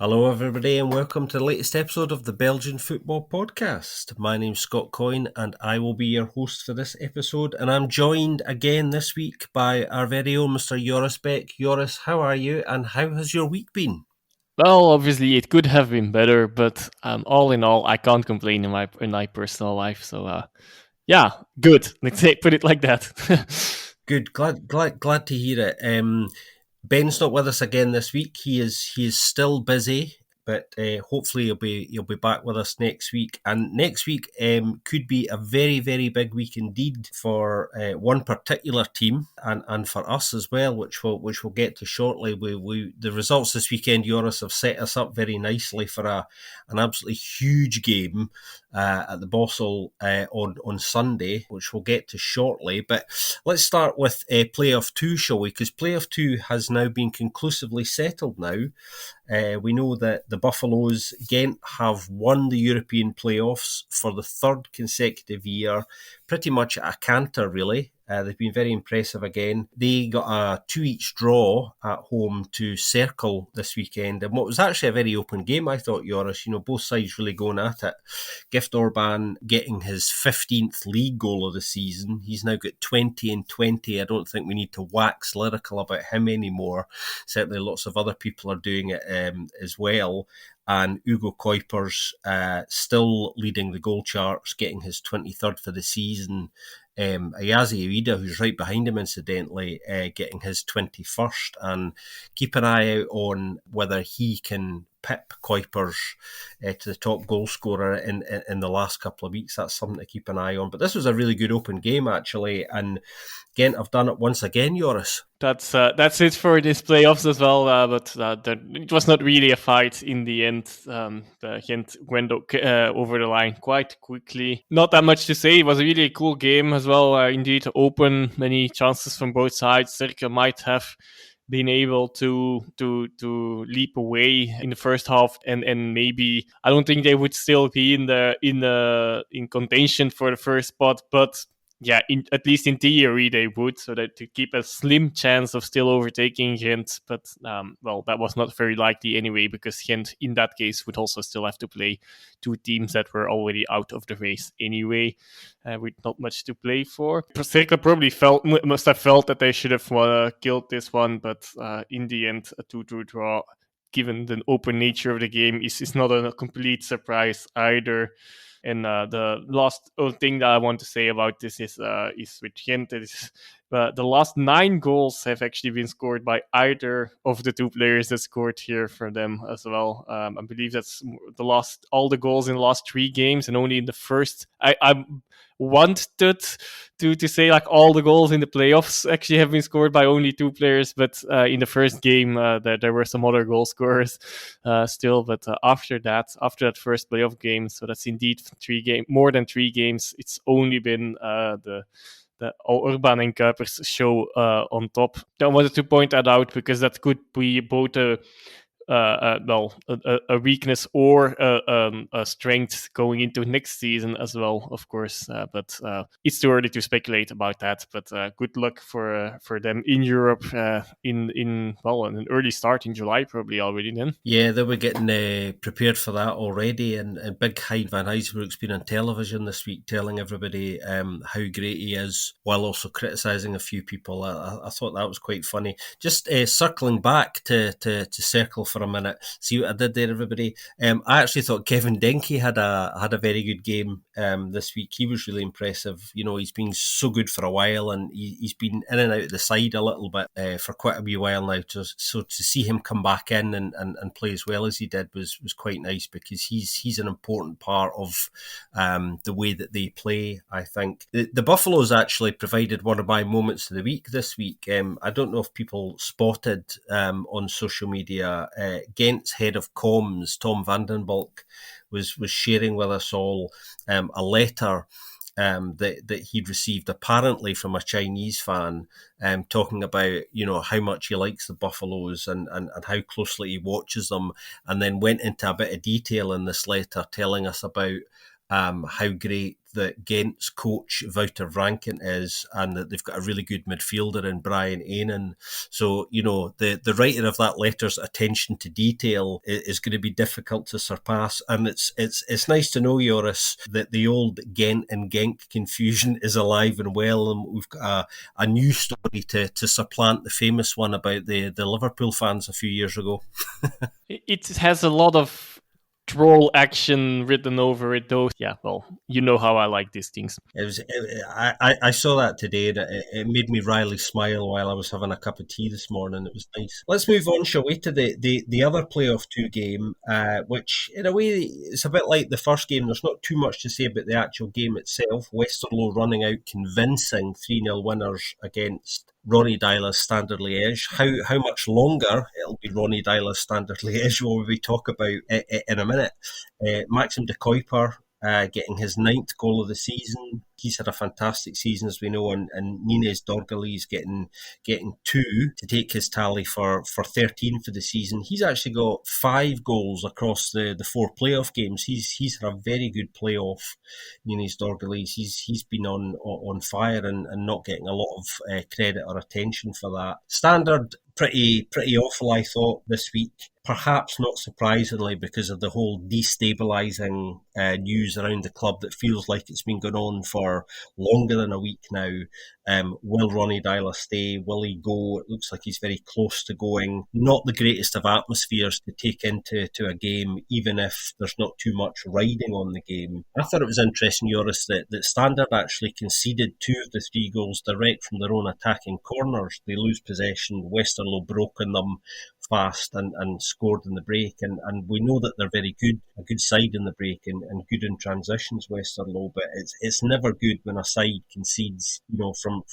Hello, everybody, and welcome to the latest episode of the Belgian Football Podcast. My name's Scott Coyne, and I will be your host for this episode. And I'm joined again this week by our very own Mr. Joris Beck. Joris, how are you, and how has your week been? Well, obviously it could have been better, but all in all, I can't complain in my personal life. So, yeah, good. Let's put it like that. Good, glad to hear it. Ben's not with us again this week. He is still busy, but hopefully he'll be back with us next week. And next week could be a very big week indeed for one particular team and for us as well, which we'll get to shortly. The results this weekend, Joris, have set us up very nicely for an absolutely huge game at the Bossel on Sunday, which we'll get to shortly. But let's start with Playoff 2, shall we? Because Playoff 2 has now been conclusively settled now. We know that the Buffaloes, Genk, have won the European playoffs for the third consecutive year, pretty much at a canter, really. They've been very impressive again. They got a 2-each draw at home to Circle this weekend, and what was actually a very open game, I thought, Joris. Both sides really going at it. Gift Orban getting his 15th league goal of the season. He's now got 20 and 20. I don't think we need to wax lyrical about him anymore. Certainly lots of other people are doing it as well. And Hugo Kuipers still leading the goal charts, getting his 23rd for the season. Ayazi Ueda, who's right behind him incidentally, getting his 21st. And keep an eye out on whether he can pip Kuipers to the top goal scorer in the last couple of weeks. That's something to keep an eye on. But this was a really good open game, actually. And Gent have done it once again, Joris. That's it for this playoffs as well. But it was not really a fight in the end. Gent went over the line quite quickly. Not that much to say. It was a really cool game as well. Indeed, open, many chances from both sides. Cercle might have been able to leap away in the first half, and maybe I don't think they would still be in contention for the first spot, but yeah, at least in theory they would, so that to keep a slim chance of still overtaking Gent. But well, that was not very likely anyway, because Gent in that case would also still have to play two teams that were already out of the race anyway, with not much to play for. Cercle probably must have felt that they should have killed this one, but in the end, a 2-2 draw, given the open nature of the game, is not a complete surprise either. And the last thing that I want to say about this is with Gent, the last 9 goals have actually been scored by either of the two players that scored here for them as well. I believe that's all the goals in the last 3 games, and only in the first. I wanted to say like all the goals in the playoffs actually have been scored by only 2 players, but in the first game there were some other goal scorers still. But after that first playoff game, so that's indeed more than 3 games, it's only been the Orban and Kuipers show on top. I wanted to point that out because that could be both a weakness or a strength going into next season as well, of course. But it's too early to speculate about that. But good luck for them in Europe in an early start in July, probably already then. Yeah, they were getting prepared for that already, and Big Hein van Rijsbroek's been on television this week telling everybody how great he is, while also criticising a few people. I thought that was quite funny. Just circling back to Circle for a minute, see what I did there, everybody. I actually thought Kevin Denke had a very good game this week. He was really impressive. He's been so good for a while, and he's been in and out of the side a little bit for quite a wee while now. So to see him come back in and play as well as he did was quite nice, because he's an important part of the way that they play, I think. The Buffaloes actually provided one of my moments of the week this week. I don't know if people spotted on social media, Gent's head of comms, Tom Vandenbalk, was sharing with us all a letter that he'd received apparently from a Chinese fan, talking about how much he likes the Buffaloes and how closely he watches them, and then went into a bit of detail in this letter telling us about how great that Gent's coach Wouter Rankin is, and that they've got a really good midfielder in Brian Ainen. So, the writer of that letter's attention to detail is going to be difficult to surpass. And it's nice to know, Joris, that the old Gent and Genk confusion is alive and well, and we've got a new story to supplant the famous one about the Liverpool fans a few years ago. It has a lot of troll action written over it, though. Yeah, well, you know how I like these things. I saw that today, and it made me wryly smile while I was having a cup of tea this morning. It was nice. Let's move on, shall we, to the other playoff 2 game, which in a way is a bit like the first game. There's not too much to say about the actual game itself. Westerlo running out convincing 3-0 winners against Ronny Dyla's Standard Liège. How much longer it'll be Ronny Dyla's Standard Liège will we talk about in a minute. Maxim de Kuiper getting his 9th goal of the season. He's had a fantastic season, as we know, and Nines Dorgali's getting 2 to take his tally for 13 for the season. He's actually got 5 goals across the 4 playoff games. He's had a very good playoff, Nines Dorgali's. He's been on fire and not getting a lot of credit or attention for that. Standard, pretty awful, I thought, this week. Perhaps not surprisingly, because of the whole destabilising news around the club that feels like it's been going on for longer than a week now. Will Ronny Dyla stay? Will he go? It looks like he's very close to going. Not the greatest of atmospheres to take into a game, even if there's not too much riding on the game. I thought it was interesting, Joris, that Standard actually conceded 2 of the 3 goals direct from their own attacking corners. They lose possession. Westerlo broke on them fast and scored in the break, and we know that they're very good, a good side in the break and good in transitions, Westerlo, but it's never good when a side concedes,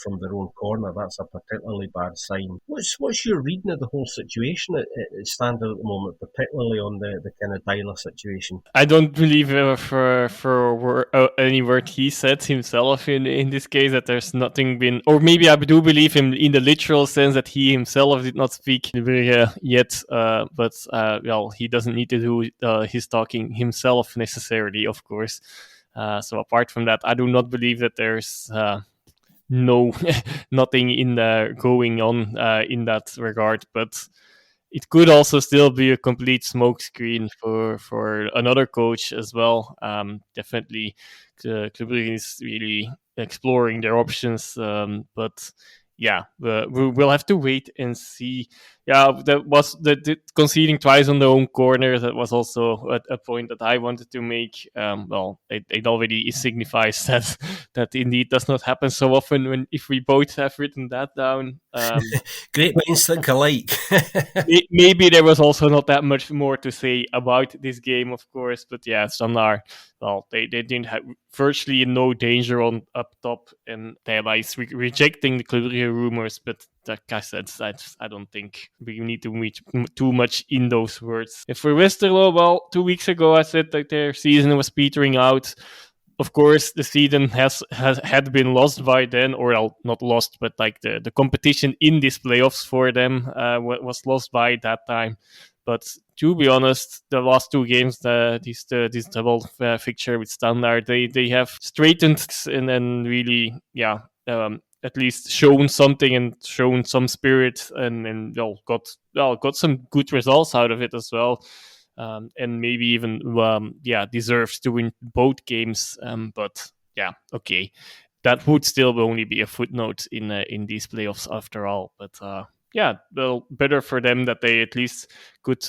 from their own corner. That's a particularly bad sign. What's your reading of the whole situation at Standard at the moment, particularly on the kind of Dyla situation? I don't believe for any word he said himself in this case, that there's nothing been, or maybe I do believe him in the literal sense that he himself did not speak yet, but well, he doesn't need to do his talking himself necessarily, of course. So apart from that, I do not believe that there's no nothing in going on in that regard, but it could also still be a complete smokescreen for another coach as well. Definitely, Club Brugge is really exploring their options, but yeah, we'll have to wait and see. Yeah, that was the conceding twice on their own corner. That was also a point that I wanted to make. Well, it already signifies that indeed does not happen so often. When if we both have written that down, Great minds think alike. maybe there was also not that much more to say about this game, of course. But yeah, Standard, well, they didn't have virtually no danger on up top, and thereby rejecting the Club rumors. But like I said, I don't think we need to read too much in those words. And for Westerlo, well, 2 weeks ago I said that their season was petering out. Of course, the season had been lost by then, or well, not lost, but like the competition in these playoffs for them was lost by that time. But to be honest, the last 2 games, this double fixture with Standard, they have straightened and then really, at least shown something and shown some spirit, and got some good results out of it as well. And maybe even deserves to win both games. But yeah, okay, that would still only be a footnote in these playoffs after all. But well, better for them that they at least could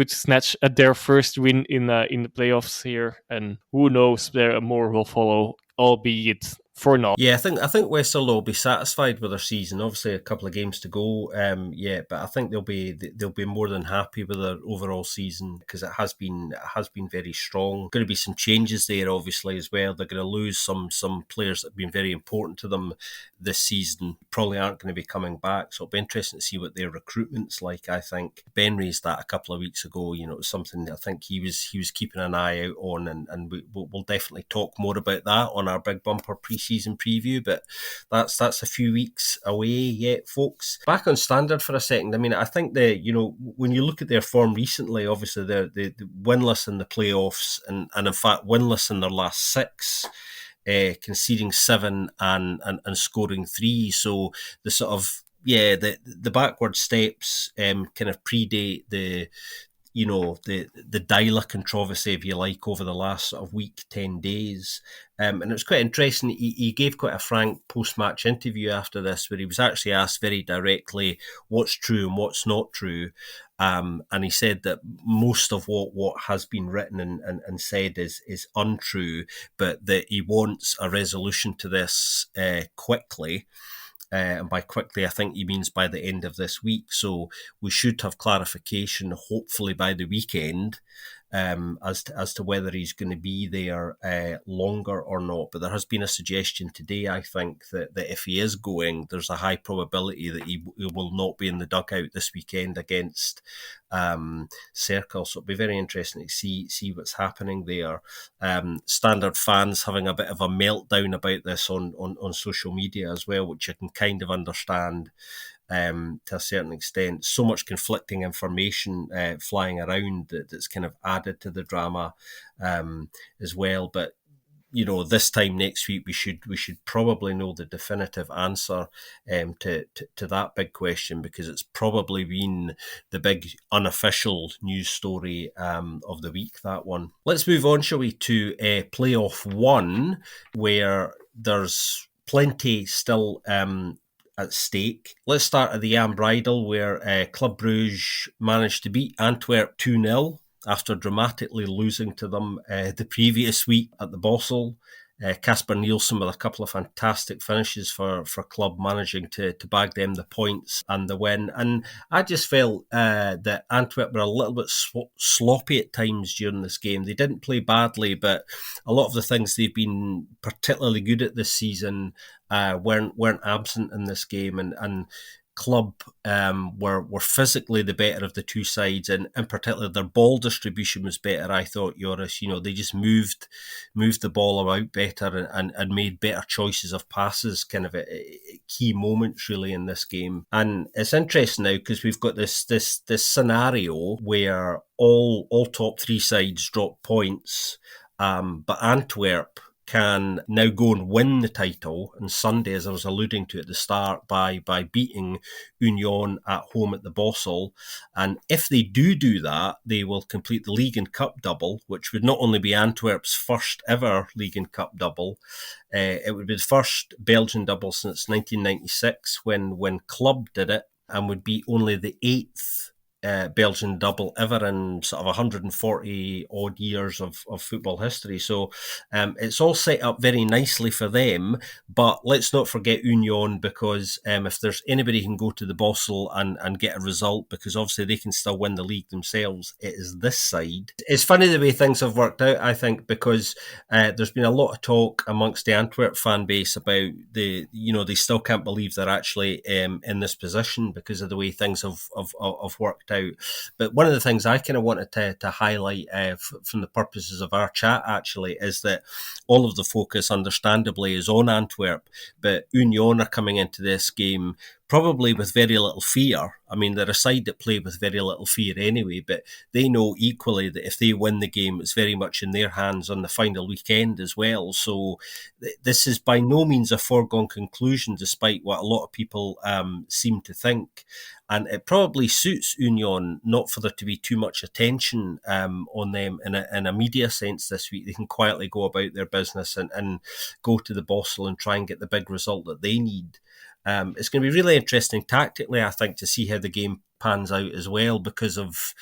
snatch at their first win in the playoffs here, and who knows, there more will follow, albeit for now. Yeah, I think Westerlo will be satisfied with their season. Obviously, a couple of games to go. But I think they'll be more than happy with their overall season, because it has been very strong. Going to be some changes there, obviously, as well. They're going to lose some players that have been very important to them this season. Probably aren't going to be coming back, so it'll be interesting to see what their recruitment's like. I think Ben raised that a couple of weeks ago. It was something that I think he was keeping an eye out on, and we'll definitely talk more about that on our big bumper pre-season preview. But that's a few weeks away yet, folks. Back on Standard for a second. I mean, I think when you look at their form recently, obviously they're winless in the playoffs and in fact winless in their last 6. Conceding 7 and scoring 3. So the sort of the backward steps kind of predate the Dyla controversy, if you like, over the last sort of week, 10 days. And it was quite interesting. He gave quite a frank post-match interview after this, where he was actually asked very directly what's true and what's not true. And he said that most of what has been written and said is untrue, but that he wants a resolution to this quickly. And by quickly, I think he means by the end of this week. So we should have clarification, hopefully by the weekend, as to whether he's going to be there longer or not. But there has been a suggestion today, I think, that if he is going, there's a high probability that he will not be in the dugout this weekend against Circle. So it'll be very interesting to see what's happening there. Standard fans having a bit of a meltdown about this on social media as well, which I can kind of understand. To a certain extent, so much conflicting information flying around that's kind of added to the drama as well. But this time next week we should probably know the definitive answer to that big question, because it's probably been the big unofficial news story of the week, that one. Let's move on, shall we, to playoff 1, where there's plenty still at stake. Let's start at the Ambridal, where Club Brugge managed to beat Antwerp 2-0 after dramatically losing to them the previous week at the Bossel. Casper Nielsen with a couple of fantastic finishes for Club, managing to bag them the points and the win. And I just felt that Antwerp were a little bit sloppy at times during this game. They didn't play badly, but a lot of the things they've been particularly good at this season weren't absent in this game, and Club were physically the better of the two sides, and in particular their ball distribution was better, I thought, Joris. They just moved the ball about better and made better choices of passes, kind of at key moments really in this game. And it's interesting now because we've got this scenario where all top 3 sides drop points, but Antwerp can now go and win the title on Sunday, as I was alluding to at the start, by beating Union at home at the Bossel. And if they do that, they will complete the League and Cup double, which would not only be Antwerp's first ever League and Cup double, it would be the first Belgian double since 1996 when Club did it, and would be only the 8th Belgian double ever in sort of 140 odd years of football history. So it's all set up very nicely for them. But let's not forget Union, because if there's anybody who can go to the Bossel and get a result, because obviously they can still win the league themselves, it is this side. It's funny the way things have worked out, I think, because there's been a lot of talk amongst the Antwerp fan base about they still can't believe they're actually in this position because of the way things have worked out. But one of the things I kind of wanted to highlight from the purposes of our chat actually is that all of the focus understandably is on Antwerp, but Union are coming into this game probably with very little fear. I mean, they're a side that play with very little fear anyway, but they know equally that if they win the game, it's very much in their hands on the final weekend as well. So this is by no means a foregone conclusion, despite what a lot of people seem to think. And it probably suits Union not for there to be too much attention on them in a media sense this week. They can quietly go about their business and go to the Bossel and try and get the big result that they need. It's going to be really interesting tactically, I think, to see how the game pans out as well, because of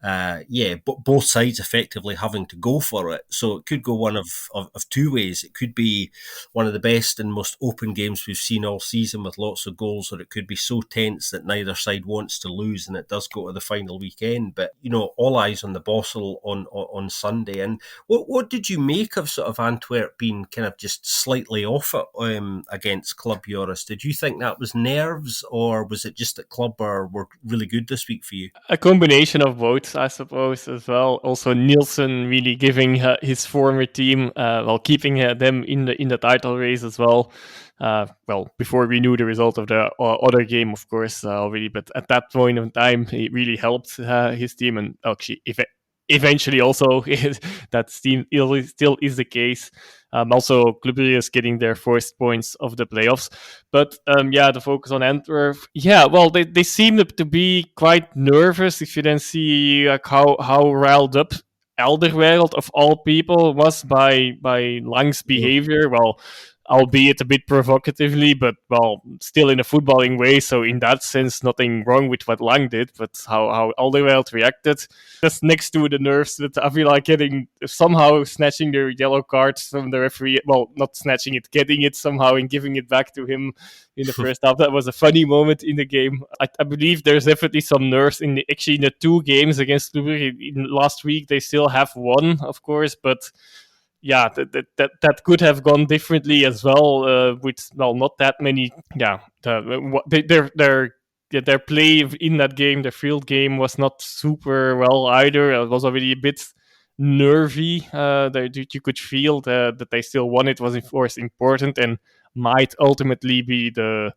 both sides effectively having to go for it. So it could go one of two ways. It could be one of the best and most open games we've seen all season with lots of goals, or it could be so tense that neither side wants to lose and it does go to the final weekend. But all eyes on the Bossel on Sunday. And what did you make of sort of Antwerp being kind of just slightly off it against Club, Joris? Did you think that was nerves, or was it just that Club were really good this week for you? A combination of both, I suppose, as well. Also, Nielsen really giving his former team, while keeping them in the title race as well. Before we knew the result of the other game, of course, already. But at that point in time, it really helped his team, and actually, if eventually also that still is the case. Also, Club Brugge is getting their first points of the playoffs. But the focus on Antwerp. Yeah, well, they seem to be quite nervous. If you then see how riled up Elderwereld of all people was by Lang's behavior. Well, albeit a bit provocatively, but still in a footballing way. So in that sense, nothing wrong with what Lang did, but how Alderweireld reacted, just next to the nerves that Avila getting somehow snatching their yellow cards from the referee. Well, not snatching it, getting it somehow and giving it back to him in the first half. That was a funny moment in the game. I believe there's definitely some nerves in the 2 games against Lubeck. In last week they still have won, of course, but yeah, that could have gone differently as well. With not that many. Yeah, their play in that game, their field game was not super well either. It was already a bit nervy. That you could feel that they still won. It was of course important and might ultimately be the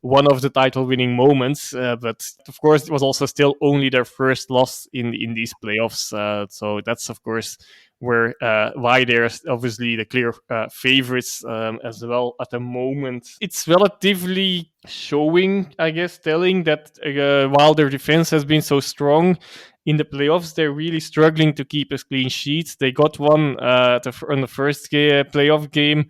one of the title winning moments, but of course it was also still only their first loss in these playoffs, so that's of course why they're obviously the clear favorites as well at the moment. It's relatively showing, I guess, telling that while their defense has been so strong in the playoffs, they're really struggling to keep a clean sheet. They got one on the first playoff game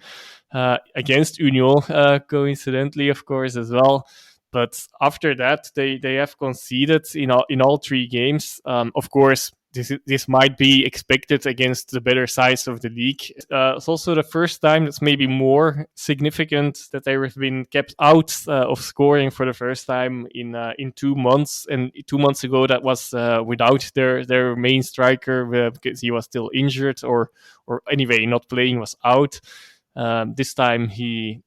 against Union, coincidentally, of course, as well. But after that, they have conceded in all 3 games. Of course, this might be expected against the better sides of the league. It's also the first time that's maybe more significant that they have been kept out of scoring for the first time in 2 months. And 2 months ago, that was without their main striker because he was still injured or anyway not playing, was out. This time he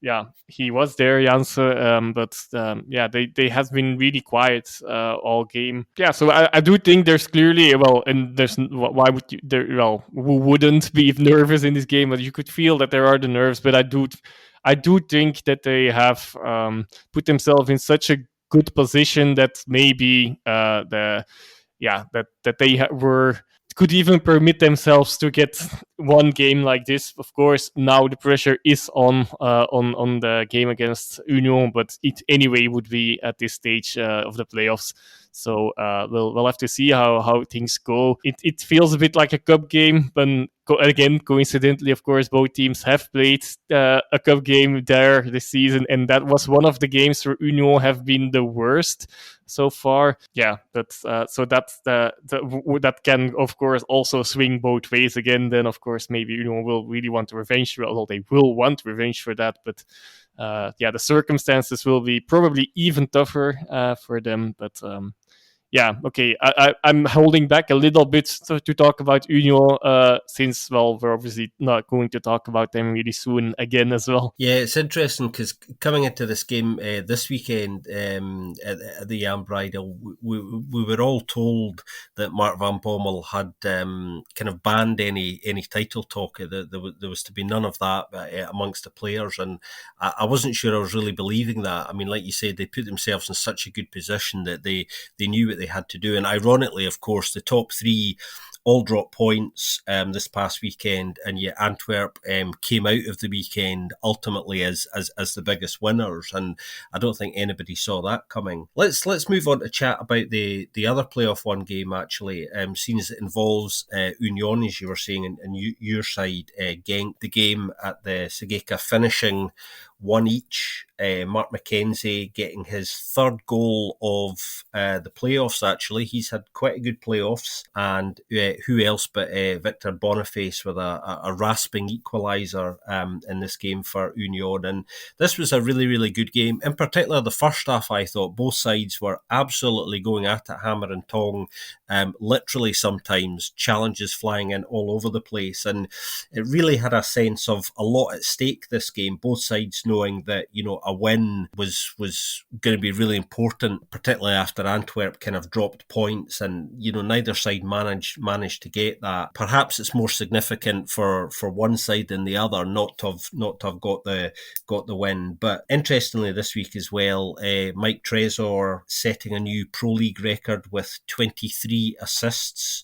was there, Janssen, but they have been really quiet all game. Yeah, so I do think there's clearly and there's why would you there who wouldn't be nervous in this game? But you could feel that there are the nerves, but I do think that they have put themselves in such a good position that maybe that they were could even permit themselves to get one game like this. Of course, now the pressure is on the game against Union, but it anyway would be at this stage of the playoffs. So we'll have to see how things go. It feels a bit like a cup game, but again, coincidentally, of course, both teams have played a cup game there this season, and that was one of the games where Union have been the worst so far. Yeah, but so that's that can of course also swing both ways again. Then of course maybe Union will really want revenge. Well, they will want revenge for that, but the circumstances will be probably even tougher for them. But okay. I'm holding back a little bit to talk about Union since, we're obviously not going to talk about them really soon again as well. Yeah, it's interesting because coming into this game this weekend at the Jan Bridal, we were all told that Mark Van Bommel had kind of banned any title talk. There was to be none of that amongst the players, and I wasn't sure I was really believing that. I mean, like you said, they put themselves in such a good position that they knew what they had to do. And ironically, of course, the top 3 all dropped points this past weekend, and yet Antwerp came out of the weekend ultimately as the biggest winners, and I don't think anybody saw that coming. Let's move on to chat about the other playoff one game actually, seeing as it involves Union, as you were saying, and your side, Genk. The game at the Segeka finishing 1 each. Mark McKenzie getting his 3rd goal of the playoffs, actually. He's had quite a good playoffs. And who else but Victor Boniface with a rasping equaliser in this game for Union. And this was a really, really good game. In particular, the first half, I thought both sides were absolutely going at it, hammer and tong. Literally sometimes challenges flying in all over the place. And it really had a sense of a lot at stake this game, both sides knowing that, a a win was going to be really important, particularly after Antwerp kind of dropped points, and neither side managed to get that. Perhaps it's more significant for one side than the other not to have got the win. But interestingly, this week as well, Mike Trezor setting a new Pro League record with 23 assists.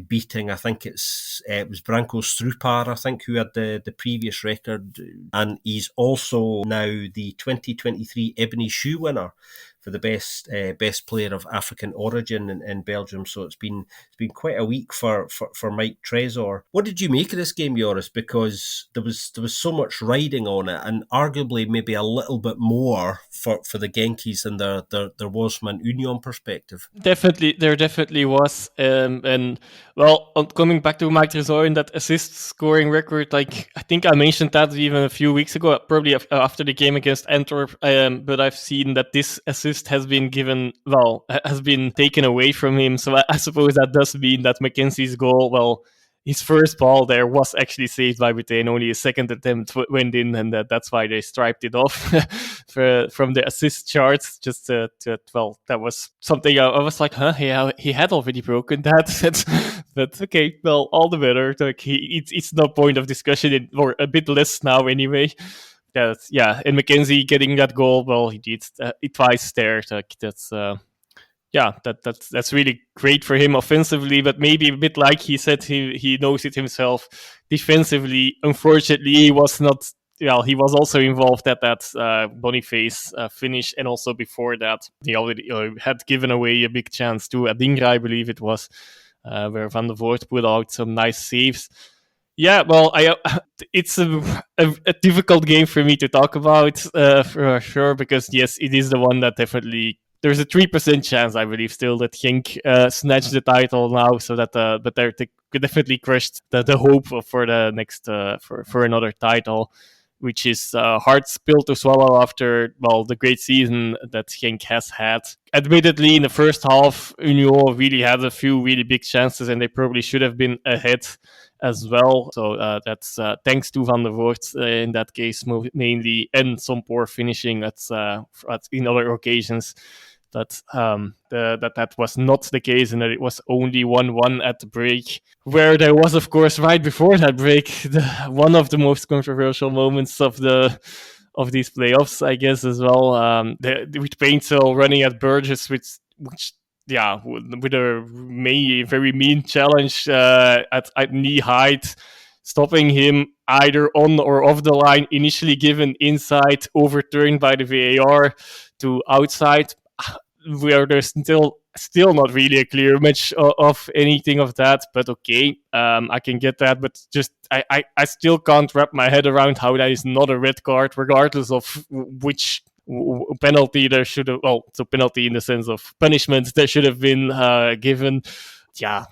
Beating, I think it was Branko Strupar, I think, who had the previous record, and he's also now the 2023 Ebony Shoe winner for the best player of African origin in Belgium. So it's been quite a week for Mike Trezor. What did you make of this game, Joris? Because there was so much riding on it, and arguably maybe a little bit more for the Genkies than there was from an Union perspective. There definitely was, and well, coming back to Mike Trezor in that assist scoring record, like I think I mentioned that even a few weeks ago, probably after the game against Antwerp. But I've seen that this assist has been taken away from him. So I suppose that does mean that Mackenzie's goal, well, his first ball there was actually saved by Butane. Only his second attempt went in, and that's why they striped it off from the assist charts. That was something I was like, huh? He had already broken that. But okay, well, all the better. Like it's no point of discussion, or a bit less now anyway. And Mackenzie getting that goal, well, he did it twice there. Like that's really great for him offensively, but maybe a bit like he said, he knows it himself. Defensively, unfortunately, he was not. Well, he was also involved at that Boniface finish, and also before that, he already had given away a big chance to Adingra, I believe it was, where Van der Voort put out some nice saves. Yeah, well, it's a difficult game for me to talk about for sure, because yes, it is the one that definitely. There's a 3% chance, I believe, still that Genk snatched the title now, so that but they definitely crushed the hope for the next for another title, which is a hard pill to swallow after the great season that Genk has had. Admittedly, in the first half, Union really had a few really big chances, and they probably should have been ahead as well. So that's thanks to Van der Voort in that case mainly, and some poor finishing in other occasions. That was not the case, and that it was only 1-1 at the break, where there was, of course, right before that break, one of the most controversial moments of these playoffs, I guess, as well. With Paintsell running at Burgess, with a very mean challenge at knee height, stopping him either on or off the line, initially given inside, overturned by the VAR to outside, where there's still not really a clear image of anything of that, but okay, I can get that, but just I still can't wrap my head around how that is not a red card, regardless of which penalty there should have, so penalty in the sense of punishment there should have been given. Yeah,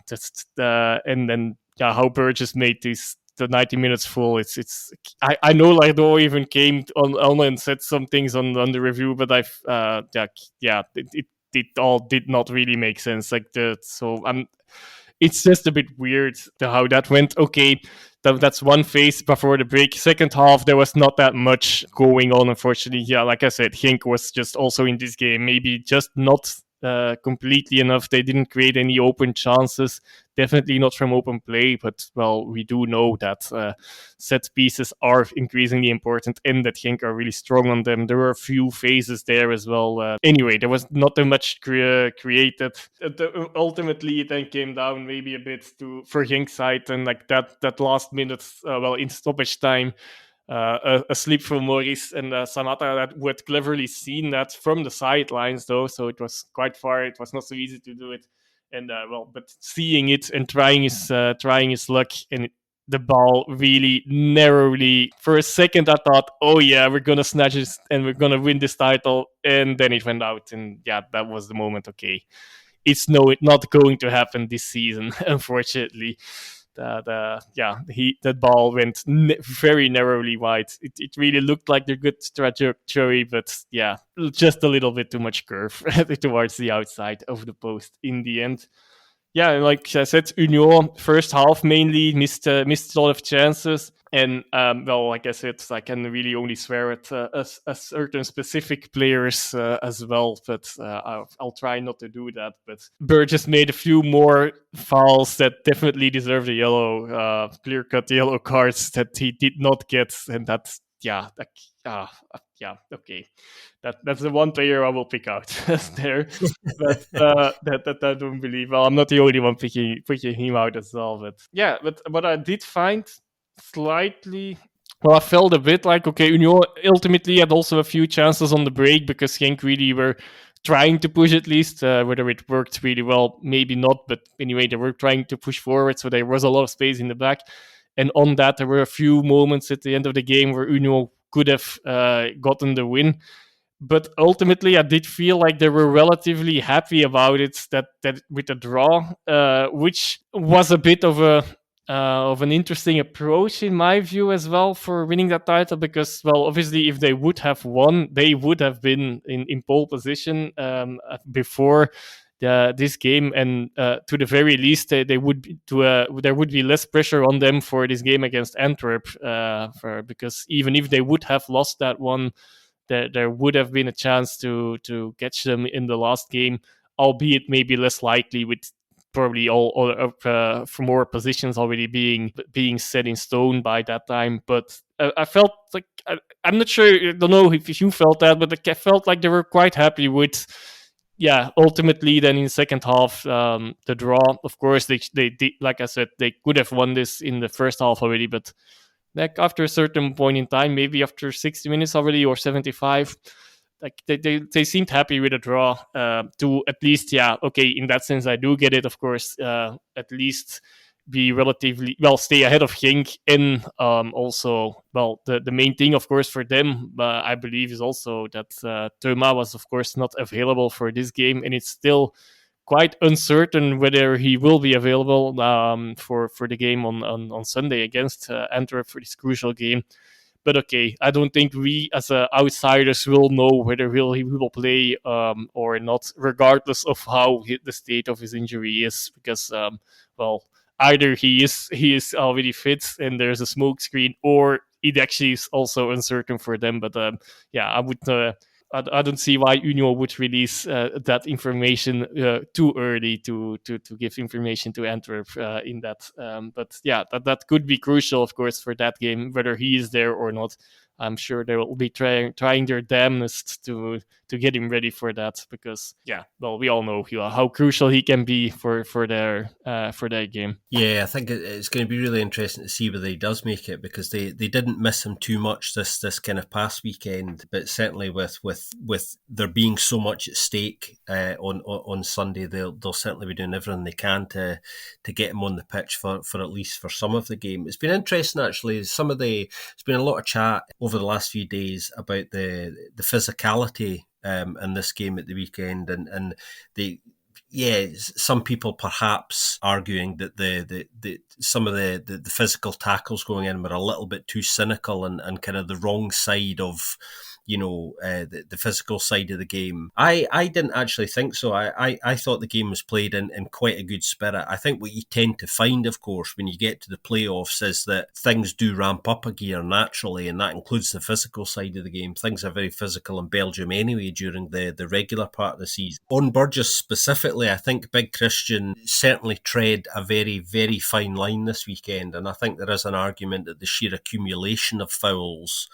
and then how Burgess made the 90 minutes full. I know Lardo even came on and said some things on the review, but it all did not really make sense. It's just a bit weird how that went. Okay, that's one phase before the break. Second half, there was not that much going on, unfortunately. Yeah, like I said, Genk was just also in this game, maybe just not completely enough. They didn't create any open chances, definitely not from open play, but we do know that set pieces are increasingly important and that Genk are really strong on them. There were a few phases there as well. Anyway, there was not that much created. Ultimately, it then came down maybe a bit for Genk's side, and like that last minute, in stoppage time, a slip from Morris and Samata that would cleverly seen that from the sidelines, though, so it was quite far. It was not so easy to do it, and but seeing it and trying his luck, and the ball really narrowly. For a second, I thought, oh yeah, we're gonna snatch this and we're gonna win this title, and then it went out, and that was the moment. Okay, it's not going to happen this season, unfortunately. That ball went very narrowly wide. It really looked like the good trajectory, but just a little bit too much curve towards the outside of the post in the end. yeah, like I said, Union first half mainly missed a lot of chances. And well, like I said, I can really only swear at a certain specific players as well, but I'll try not to do that. But Burgess made a few more fouls that definitely deserved a yellow, clear-cut yellow cards that he did not get, and that's yeah, okay. That's the one player I will pick out there. But that I don't believe. Well, I'm not the only one picking him out as well. But yeah, but what I did find slightly. Well, I felt a bit like, okay, Union ultimately had also a few chances on the break because Genk really were trying to push at least. Whether it worked really well, maybe not. But anyway, they were trying to push forward, so there was a lot of space in the back. And on that, there were a few moments at the end of the game where Union could have gotten the win. But ultimately, I did feel like they were relatively happy about it. That with a draw, which was a bit of an interesting approach in my view as well for winning that title. Because, well, obviously, if they would have won, they would have been in pole position before this game, and to the very least, they would there would be less pressure on them for this game against Antwerp. Because even if they would have lost that one, there would have been a chance to catch them in the last game, albeit maybe less likely with probably all for more positions already being set in stone by that time. But I felt like I'm not sure. I don't know if you felt that, but I felt like they were quite happy with. Yeah, ultimately, then in the second half, the draw. Of course, they did, like I said, they could have won this in the first half already, but like after a certain point in time, maybe after 60 minutes already or 75, like they seemed happy with a draw to at least, yeah, okay, in that sense I do get it, of course, at least be relatively well, stay ahead of Genk. And also, well, the main thing of course for them, I believe, is also that Thoma was of course not available for this game, and it's still quite uncertain whether he will be available for the game on Sunday against Antwerp for this crucial game. But okay, I don't think we as outsiders will know whether he will play or not, regardless of how the state of his injury is, because well, either he is already fit and there's a smoke screen, or it actually is also uncertain for them. But yeah, I would. I don't see why Union would release that information too early to give information to Antwerp in that. But yeah, that could be crucial, of course, for that game, whether he is there or not. I'm sure they will be trying their damnedest to get him ready for that, because yeah, well, we all know how crucial he can be for their game. Yeah, I think it's going to be really interesting to see whether he does make it, because they didn't miss him too much this kind of past weekend. But certainly with there being so much at stake on Sunday, they'll certainly be doing everything they can to get him on the pitch for at least for some of the game. It's been interesting actually. There's been a lot of chat over the last few days about the physicality in this game at the weekend, and the. Yeah, some people perhaps arguing that some of the physical tackles going in were a little bit too cynical and kind of the wrong side of, the physical side of the game. I didn't actually think so. I thought the game was played in quite a good spirit. I think what you tend to find, of course, when you get to the playoffs is that things do ramp up a gear naturally, and that includes the physical side of the game. Things are very physical in Belgium anyway during the regular part of the season. On Burgess specifically, I think Big Christian certainly tread a very, very fine line this weekend, and I think there is an argument that the sheer accumulation of fouls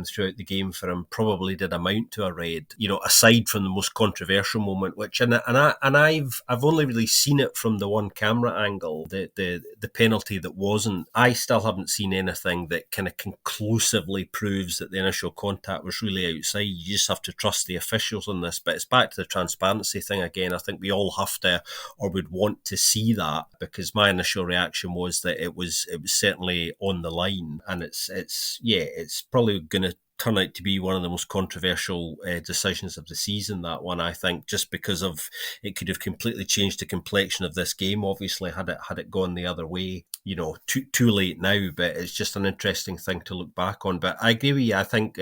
throughout the game for him probably did amount to a red. Aside from the most controversial moment, which I've only really seen it from the one camera angle, the penalty that wasn't. I still haven't seen anything that kind of conclusively proves that the initial contact was really outside. You just have to trust the officials on this. But it's back to the transparency thing again. I think we all have to, or would want to see that, because my initial reaction was that it was certainly on the line, and it's probably going to turn out to be one of the most controversial decisions of the season, that one, I think, just because of it could have completely changed the complexion of this game, obviously, had it gone the other way. too late now, but it's just an interesting thing to look back on. But I agree with you. I think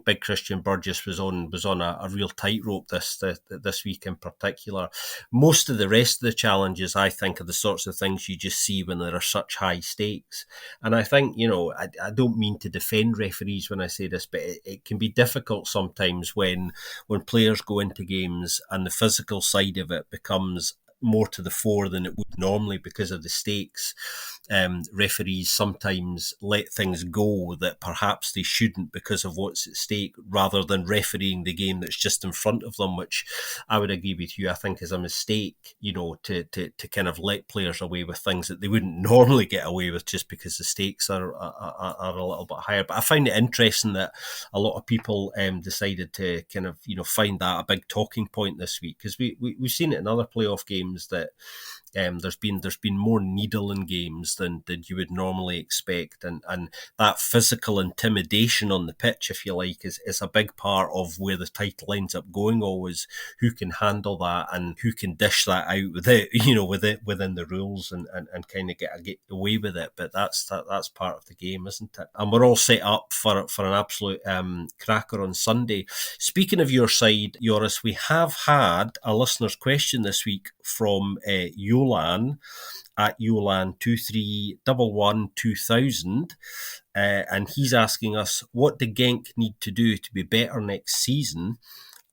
Big Christian Burgess was on a real tightrope this week in particular. Most of the rest of the challenges, I think, are the sorts of things you just see when there are such high stakes. And I think, I don't mean to defend referees when I say this, but it can be difficult sometimes when players go into games and the physical side of it becomes more to the fore than it would normally because of the stakes. Referees sometimes let things go that perhaps they shouldn't because of what's at stake, rather than refereeing the game that's just in front of them, which I would agree with you, I think is a mistake, to kind of let players away with things that they wouldn't normally get away with just because the stakes are a little bit higher. But I find it interesting that a lot of people decided to kind of, find that a big talking point this week, because we've seen it in other playoff games that there's been more needle in games than you would normally expect, and that physical intimidation on the pitch, if you like, is a big part of where the title ends up going. Always, who can handle that and who can dish that out within the rules and kind of get away with it. But that's part of the game, isn't it? And we're all set up for an absolute cracker on Sunday. Speaking of your side, Joris, we have had a listener's question this week from Yolan at Yolan23112000, and he's asking us, what do Genk need to do to be better next season,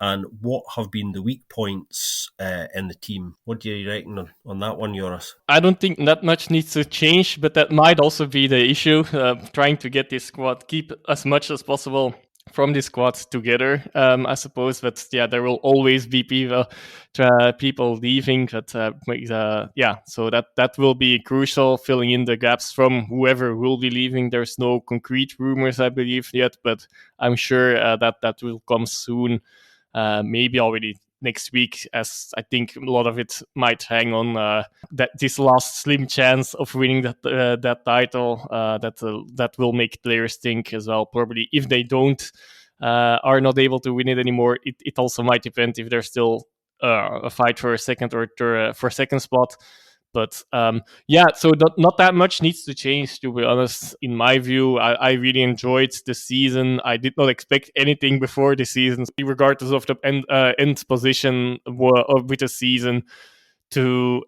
and what have been the weak points in the team? What do you reckon on that one, Joris? I don't think that much needs to change, but that might also be the issue, trying to get this squad, keep as much as possible from the squads together, I suppose. But yeah, there will always be people leaving. But so that will be crucial, filling in the gaps from whoever will be leaving. There's no concrete rumors, I believe, yet, but I'm sure that will come soon. Maybe already next week, as I think a lot of it might hang on that this last slim chance of winning that title. That will make players think as well. Probably if they don't are not able to win it anymore, it also might depend if there's still a fight for a second or for a second spot. But so not that much needs to change, to be honest. In my view, I really enjoyed the season. I did not expect anything before the season, regardless of the end position with the season. You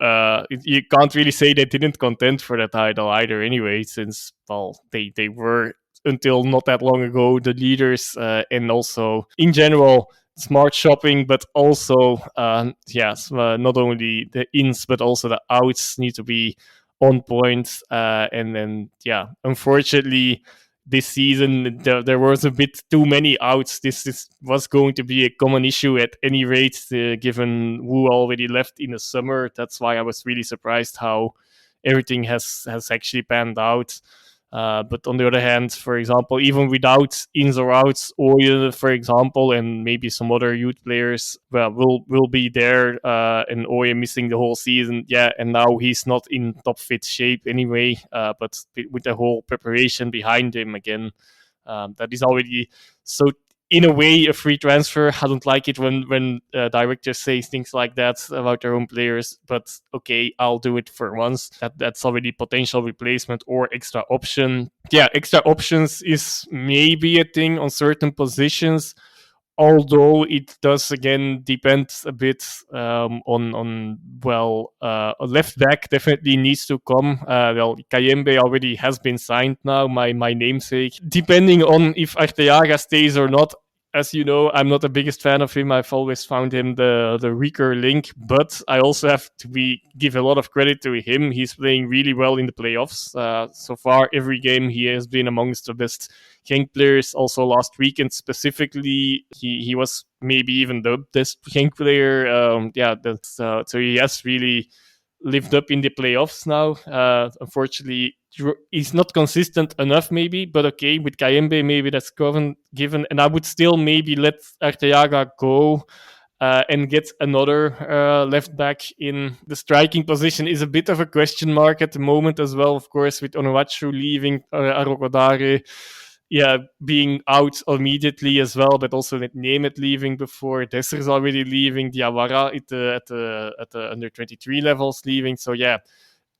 can't really say they didn't contend for the title either anyway, since, well, they were, until not that long ago, the leaders, and also in general smart shopping, but also not only the ins but also the outs need to be on point. And then unfortunately this season there was a bit too many outs. This was going to be a common issue at any rate, given who already left in the summer. That's why I was really surprised how everything has actually panned out. But on the other hand, for example, even without ins or outs, Oye, for example, and maybe some other youth players, will be there. And Oye missing the whole season, and now he's not in top fit shape anyway. But with the whole preparation behind him again, that is already so. In a way, a free transfer. I don't like it when directors say things like that about their own players. But okay, I'll do it for once. That's already potential replacement or extra option. Yeah, extra options is maybe a thing on certain positions. Although it does again depend a bit on a left back definitely needs to come. Kayembe already has been signed now, my namesake. Depending on if Arteaga stays or not, as you know, I'm not the biggest fan of him. I've always found him the weaker link, but I also have to give a lot of credit to him. He's playing really well in the playoffs. So far, every game he has been amongst the best Genk players. Also last weekend specifically, he was maybe even the best Genk player. So he has really lived up in the playoffs now. Unfortunately, he's not consistent enough, maybe, but okay, with Kayembe, maybe that's given. And I would still maybe let Arteaga go and get another left back in. The striking position is a bit of a question mark at the moment as well, of course, with Onuachu leaving, Arokodare being out immediately as well, but also with Nemeth leaving before. Desser's already leaving. Diawara at the under 23 levels leaving. So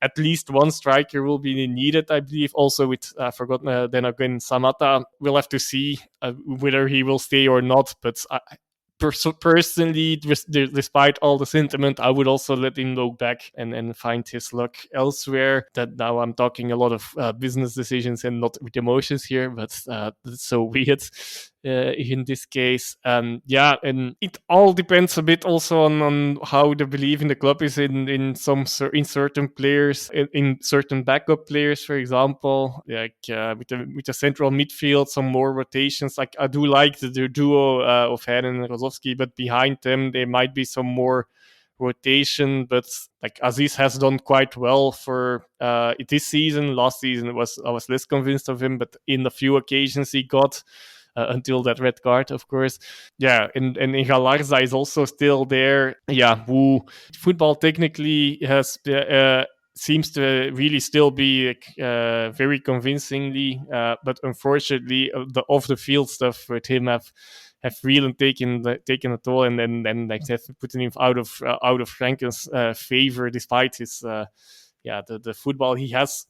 at least one striker will be needed, I believe. Also with then again Samata, we'll have to see whether he will stay or not. But personally, despite all the sentiment, I would also let him go back and find his luck elsewhere. That now I'm talking a lot of business decisions and not with emotions here, but that's so weird in this case. And it all depends a bit also on how the belief in the club is in certain players, in certain backup players, for example, like with the central midfield, some more rotations. Like I do like the duo of Herren and Rozovsky, but behind them there might be some more rotation. But like Aziz has done quite well for this season. Last season I was less convinced of him, but in the few occasions he got. Until that red card, of course. Yeah, and Galarza is also still there. Yeah, who football technically seems to really still be very convincingly, but unfortunately, the off the field stuff with him have really taken a toll, and then like have put him out of Franken's favor, despite his the football he has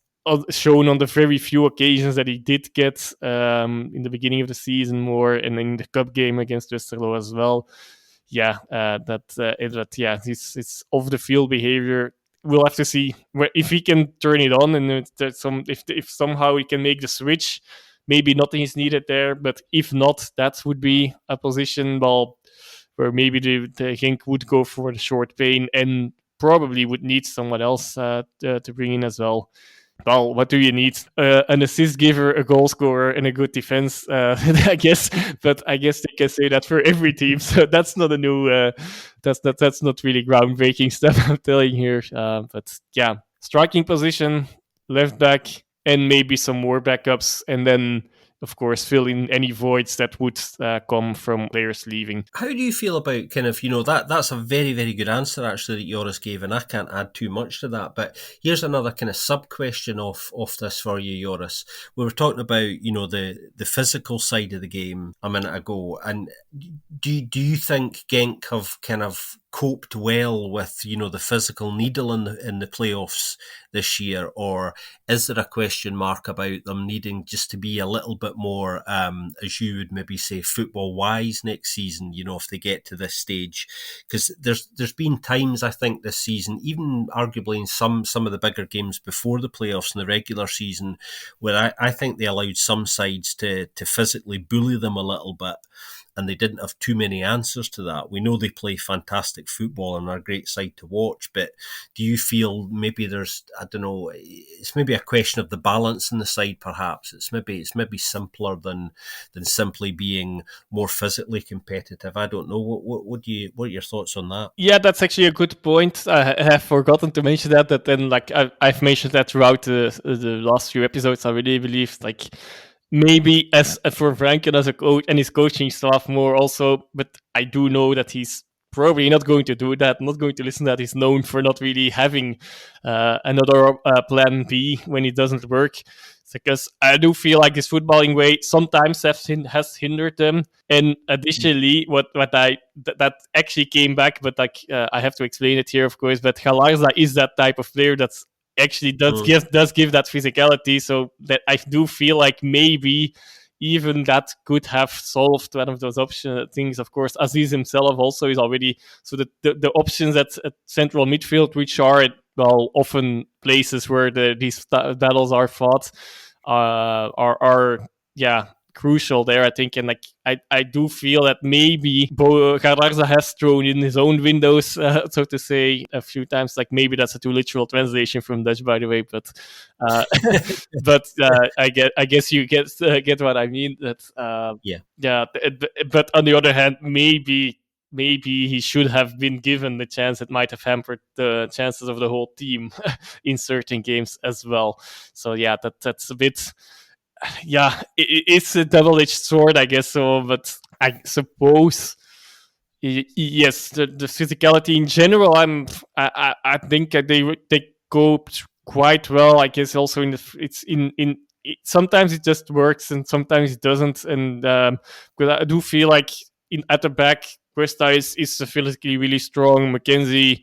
shown on the very few occasions that he did get in the beginning of the season more, and in the cup game against Westerlo as well. His off the field behavior. We'll have to see if he can turn it on, and if somehow he can make the switch. Maybe nothing is needed there, but if not, that would be a position where maybe the Genk would go for the short pain and probably would need someone else to bring in as well. Well, what do you need? An assist giver, a goal scorer, and a good defense, I guess. But I guess they can say that for every team. So that's not a new. That's not really groundbreaking stuff I'm telling here. But yeah, striking position, left back, and maybe some more backups, and then of course fill in any voids that would come from players leaving. How do you feel about kind of, that's a very, very good answer actually that Joris gave, and I can't add too much to that. But here's another kind of sub question off this for you, Joris. We were talking about, the physical side of the game a minute ago, and do you think Genk have kind of coped well with, the physical needle in the playoffs this year, or is there a question mark about them needing just to be a little bit more, as you would maybe say, football wise next season? If they get to this stage, because there's been times I think this season, even arguably in some of the bigger games before the playoffs in the regular season, where I think they allowed some sides to physically bully them a little bit, and they didn't have too many answers to that. We know they play fantastic football and are a great side to watch, but do you feel maybe there's, I don't know, it's maybe a question of the balance in the side perhaps? It's maybe simpler than simply being more physically competitive. I don't know. What are your thoughts on that? Yeah, that's actually a good point. I have forgotten to mention that then like I've mentioned that throughout the last few episodes. I really believe like maybe as for Franken as a coach and his coaching staff more also, but I do know that he's probably not going to do that, not going to listen to that. He's known for not really having another plan B when it doesn't work. Because I do feel like this footballing way sometimes has hindered them. And additionally, that actually came back, but like I have to explain it here, of course. But Galarza is that type of player that's actually does give that physicality. So that I do feel like maybe even that could have solved one of those things. Of course, Aziz himself also is already so the options at central midfield, which are often places where these battles are fought, are crucial there, I think. And like I do feel that maybe Galarza has thrown in his own windows, so to say, a few times. Like maybe that's a too literal translation from Dutch, by the way, but I guess you get what I mean. That but on the other hand, maybe he should have been given the chance. It might have hampered the chances of the whole team in certain games as well. So yeah, that's a bit. Yeah, it's a double-edged sword, I guess so. But I suppose, yes, the physicality in general, I think they go quite well. I guess also sometimes it just works and sometimes it doesn't. And because I do feel like at the back, Cuesta is physically really strong. Mackenzie,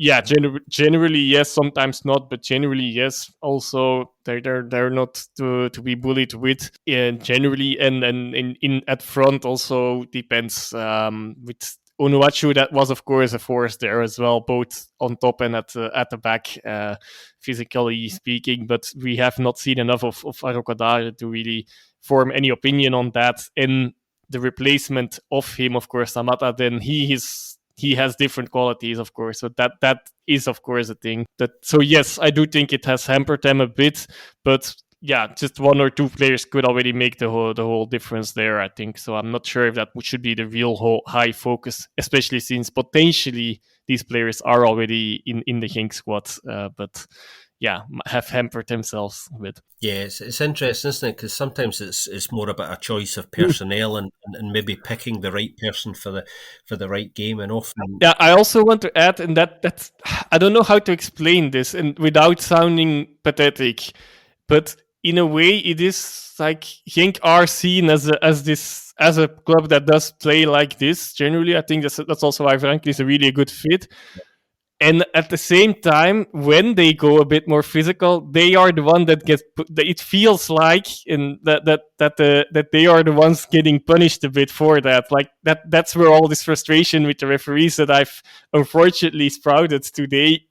Yeah, generally yes, sometimes not, but generally yes. Also, they're not to be bullied with. And generally, and in at front also depends. With Onuachu, that was of course a force there as well, both on top and at the back, physically speaking. But we have not seen enough of Arokadare to really form any opinion on that. And the replacement of him, of course, Samata, then he has different qualities, of course. So that is, of course, a thing. So yes, I do think it has hampered them a bit, but yeah, just one or two players could already make the whole difference there, I think. So I'm not sure if that should be the real high focus, especially since potentially these players are already in the Genk squad, but yeah, have hampered themselves a bit. Yeah, it's interesting, isn't it? Because sometimes it's more about a choice of personnel and maybe picking the right person for the right game, and often. Yeah, I also want to add, and that's I don't know how to explain this, and without sounding pathetic, but in a way, it is like Genk are seen as a club that does play like this. Generally, I think that's also why Frank is a really good fit. And at the same time, when they go a bit more physical, they are the one that gets. It feels like, and that they are the ones getting punished a bit for that. Like that's where all this frustration with the referees that I've unfortunately sprouted today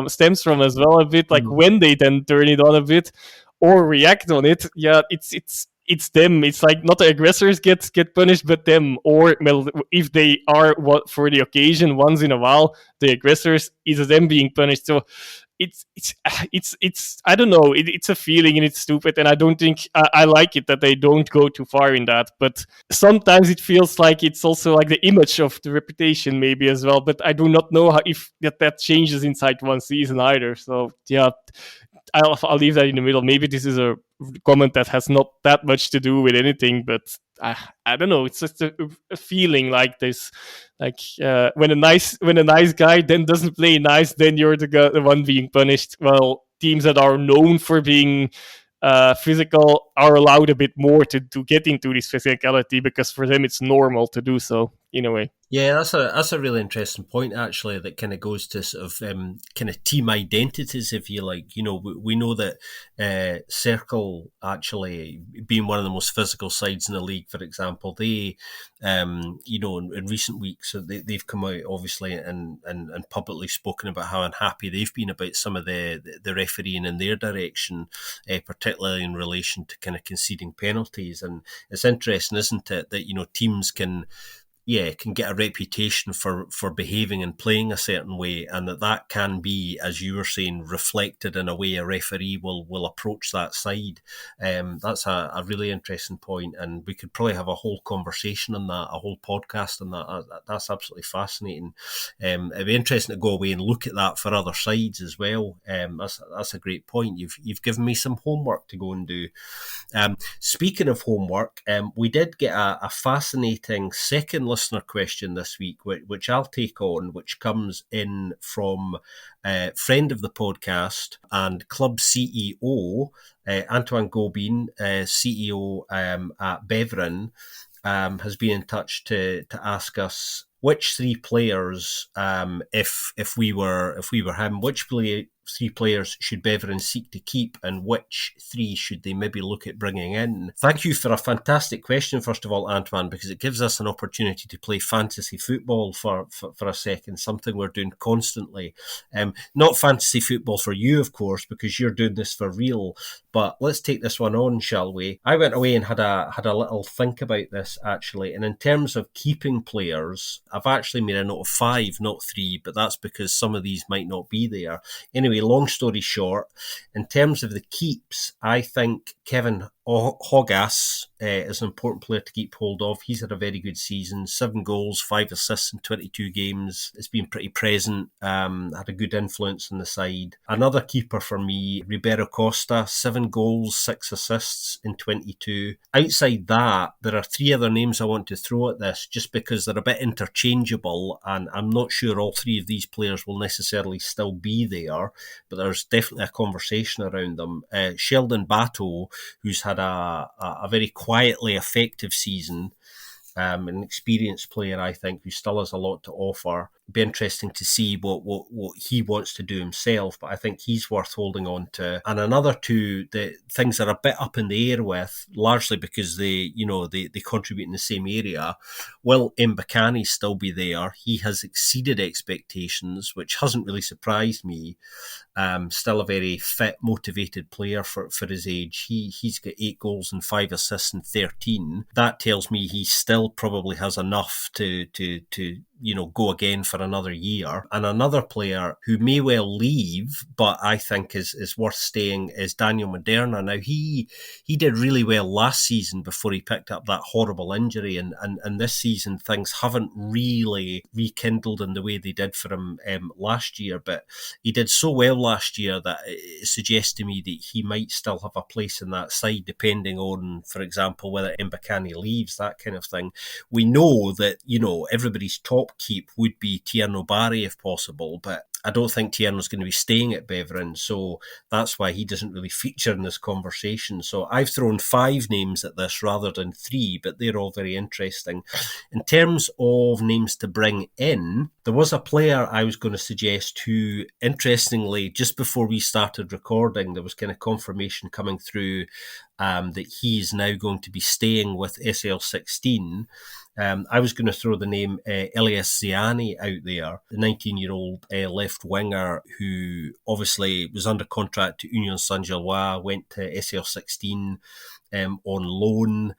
stems from as well a bit. Like when they then turn it on a bit or react on it, yeah, it's them. It's like not the aggressors get punished, but them. Or well, if they are what for the occasion once in a while, the aggressors is them being punished. So it's I don't know. It's a feeling and it's stupid, and I don't think I like it that they don't go too far in that. But sometimes it feels like it's also like the image of the reputation maybe as well. But I do not know how if that changes inside one season either. So yeah, I'll leave that in the middle. Maybe this is a comment that has not that much to do with anything, but I don't know. It's just a feeling like this, like when a nice guy then doesn't play nice, then you're the one being punished. Well, teams that are known for being physical are allowed a bit more to get into this physicality because for them it's normal to do so in a way. Yeah, that's a really interesting point actually. That kind of goes to sort of kind of team identities, if you like. You know, we know that Circle actually being one of the most physical sides in the league, for example, they, you know, in recent weeks they've come out obviously and publicly spoken about how unhappy they've been about some of the refereeing in their direction, particularly in relation to kind of conceding penalties. And it's interesting, isn't it, that you know teams can get a reputation for behaving and playing a certain way, and that can be, as you were saying, reflected in a way a referee will approach that side. That's a really interesting point, and we could probably have a whole conversation on that, a whole podcast on that. That's absolutely fascinating. It'd be interesting to go away and look at that for other sides as well. That's a great point. You've given me some homework to go and do. Speaking of homework, we did get a fascinating second listener question this week, which I'll take on, which comes in from a friend of the podcast and club CEO, Antoine Gobin, CEO at Beveren, has been in touch to ask us which three players, if we were him, three players should Beveren seek to keep, and which three should they maybe look at bringing in? Thank you for a fantastic question, first of all, Antoine, because it gives us an opportunity to play fantasy football for a second, something we're doing constantly. Not fantasy football for you, of course, because you're doing this for real, but let's take this one on, shall we? I went away and had a little think about this, actually, and in terms of keeping players, I've actually made a note of 5, not 3, but that's because some of these might not be there. Anyway, long story short, in terms of the keeps, I think Kevin Hogas is an important player to keep hold of. He's had a very good season, 7 goals, 5 assists in 22 games. It's been pretty present, had a good influence on the side. Another keeper for me, Ribeiro Costa, 7 goals, 6 assists in 22. Outside that, there are 3 other names I want to throw at this just because they're a bit interchangeable, and I'm not sure all 3 of these players will necessarily still be there, but there's definitely a conversation around them. Sheldon Bato, who's had a very quietly effective season, an experienced player, I think, who still has a lot to offer. Be interesting to see what he wants to do himself, but I think he's worth holding on to. And another two, the things are a bit up in the air with, largely because they contribute in the same area. Will Mbakani still be there? He has exceeded expectations, which hasn't really surprised me. Still a very fit, motivated player for his age. He's got 8 goals and 5 assists and 13. That tells me he still probably has enough to go again for another year. And another player who may well leave, but I think is worth staying, is Daniel Moderna. Now, he did really well last season before he picked up that horrible injury, and this season things haven't really rekindled in the way they did for him last year, but he did so well last year that it suggests to me that he might still have a place in that side, depending on, for example, whether Mbakani leaves, that kind of thing. We know that, everybody's top keep would be Tierno Barry if possible, but I don't think Tierno's going to be staying at Beveren, so that's why he doesn't really feature in this conversation. So I've thrown 5 names at this rather than 3, but they're all very interesting. In terms of names to bring in, there was a player I was going to suggest who, interestingly, just before we started recording, there was kind of confirmation coming through that he's now going to be staying with SL16. I was going to throw the name Elias Ziani out there, the 19-year-old left winger who obviously was under contract to Union Saint-Gilloise, went to SL16 on loan.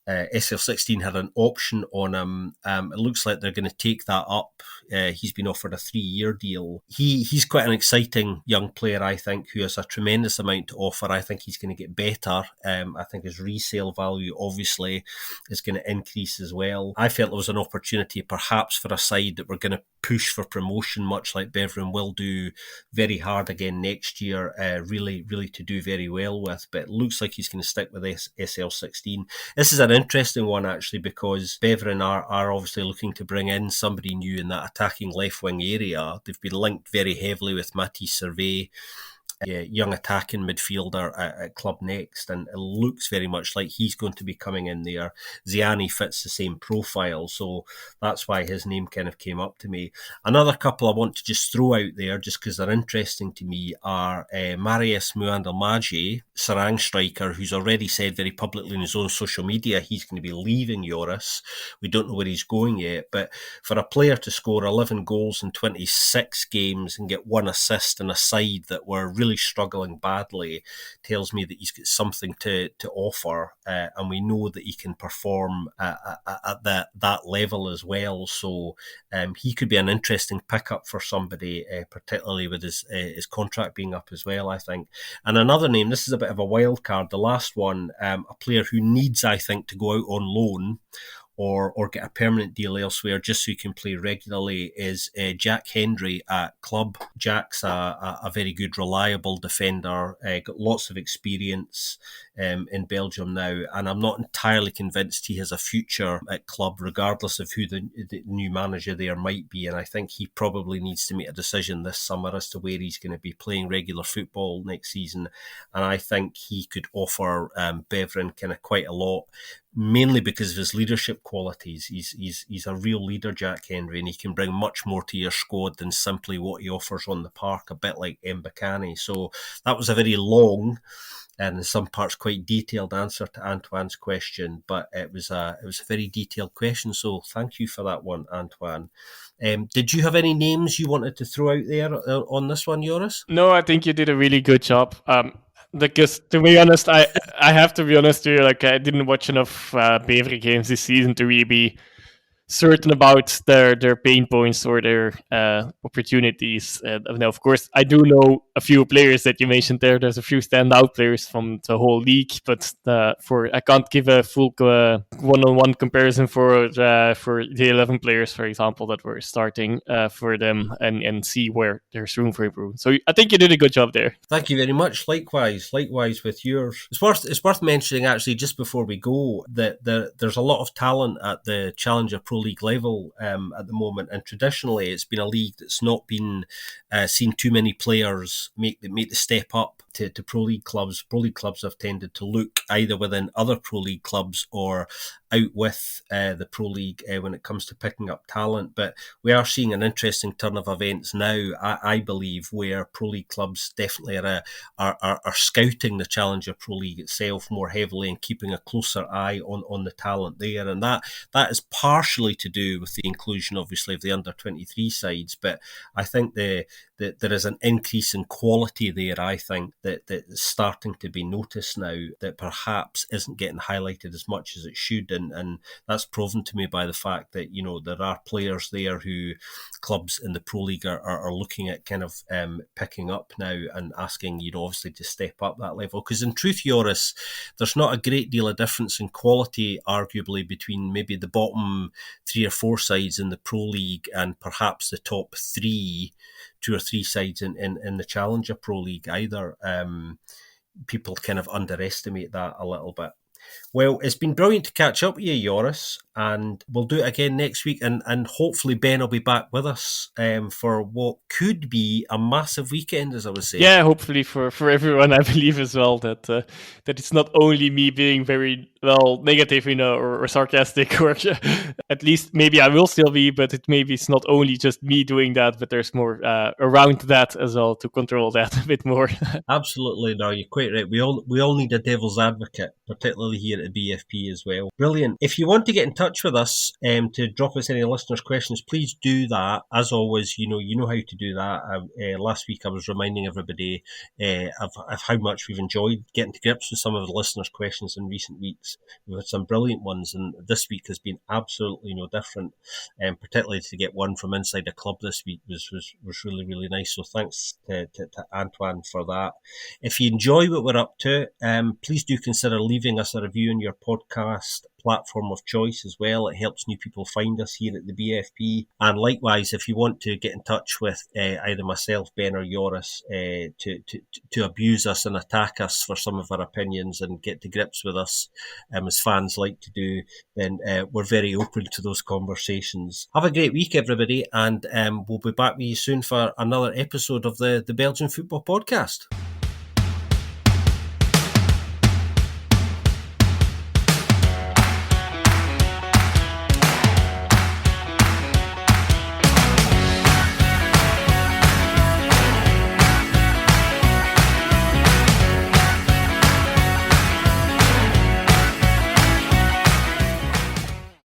SL16 had an option on him. It looks like they're going to take that up. He's been offered a 3-year deal. He's quite an exciting young player, I think, who has a tremendous amount to offer. I think he's going to get better. I think his resale value, obviously, is going to increase as well. I felt there was an opportunity perhaps for a side that were going to push for promotion, much like Beveren will do very hard again next year, really to do very well with. But it looks like he's going to stick with SL16. This is an interesting one, actually, because Beveren are obviously looking to bring in somebody new in that attacking left wing area. They've been linked very heavily with Mathis Servet, young attacking midfielder at Club Next, and it looks very much like he's going to be coming in there. Ziani fits the same profile, so that's why his name kind of came up to me. Another couple I want to just throw out there, just because they're interesting to me, are Marius Muandamaji, Serang striker, who's already said very publicly in his own social media he's going to be leaving Joris. We don't know where he's going yet, but for a player to score 11 goals in 26 games and get 1 assist in a side that were really struggling badly tells me that he's got something to offer, and we know that he can perform at that level as well. So he could be an interesting pickup for somebody, particularly with his contract being up as well, I think. And another name, this is a bit of a wild card, the last one, a player who needs, I think, to go out on loan or get a permanent deal elsewhere just so he can play regularly, is Jack Hendry at Club. Jack's a very good, reliable defender, got lots of experience in Belgium now, and I'm not entirely convinced he has a future at Club, regardless of who the new manager there might be. And I think he probably needs to make a decision this summer as to where he's going to be playing regular football next season. And I think he could offer Beveren kind of quite a lot, mainly because of his leadership qualities. He's a real leader, Jack Hendry, and he can bring much more to your squad than simply what he offers on the park, a bit like Mbakani. So that was a very long and in some parts quite detailed answer to Antoine's question, but it was a very detailed question, so thank you for that one, Antoine. Did you have any names you wanted to throw out there on this one, Joris? No, I think you did a really good job. Because to be honest, I have to be honest with you, like I didn't watch enough Beveren games this season to really be certain about their pain points or their opportunities. Now, of course, I do know a few players that you mentioned there. There's a few standout players from the whole league, but I can't give a full one-on-one comparison for the 11 players, for example, that were starting for them and see where there's room for improvement. So I think you did a good job there. Thank you very much. Likewise with yours. It's worth mentioning, actually, just before we go, that there's a lot of talent at the Challenger Pro League level at the moment, and traditionally it's been a league that's not been seen too many players make the step up to Pro League clubs. Pro League clubs have tended to look either within other Pro League clubs or out with the Pro League when it comes to picking up talent. But we are seeing an interesting turn of events now, I believe, where Pro League clubs definitely are scouting the Challenger Pro League itself more heavily and keeping a closer eye on the talent there. And that is partially to do with the inclusion, obviously, of the under-23 sides. But I think that there is an increase in quality there, I think, that is starting to be noticed now that perhaps isn't getting highlighted as much as it should. And that's proven to me by the fact that, there are players there who clubs in the Pro League are looking at kind of picking up now and asking, obviously to step up that level. Because in truth, Joris, there's not a great deal of difference in quality, arguably, between maybe the bottom 3 or 4 sides in the Pro League and perhaps the top 2 or 3 sides in the Challenger Pro League either. People kind of underestimate that a little bit. Well, it's been brilliant to catch up with you, Joris, and we'll do it again next week. And hopefully Ben will be back with us for what could be a massive weekend, as I was saying. Yeah, hopefully for everyone, I believe as well that it's not only me being very negative, or sarcastic, or at least maybe I will still be, but it's not only just me doing that, but there's more around that as well to control that a bit more. Absolutely, no, you're quite right. We all need a devil's advocate, particularly here at the BFP as well. Brilliant. If you want to get in touch with us to drop us any listeners' questions, please do that. As always, you know how to do that. Last week I was reminding everybody of how much we've enjoyed getting to grips with some of the listeners' questions in recent weeks. We've had some brilliant ones, and this week has been absolutely no different. Particularly to get one from inside the club this week was really, really nice. So thanks to Antoine for that. If you enjoy what we're up to, please do consider leaving us a review in your podcast platform of choice as well. It helps new people find us here at the BFP. And likewise, if you want to get in touch with either myself, Ben, or Joris to abuse us and attack us for some of our opinions and get to grips with us, as fans like to do, then we're very open to those conversations. Have a great week, everybody, and we'll be back with you soon for another episode of the Belgian Football Podcast.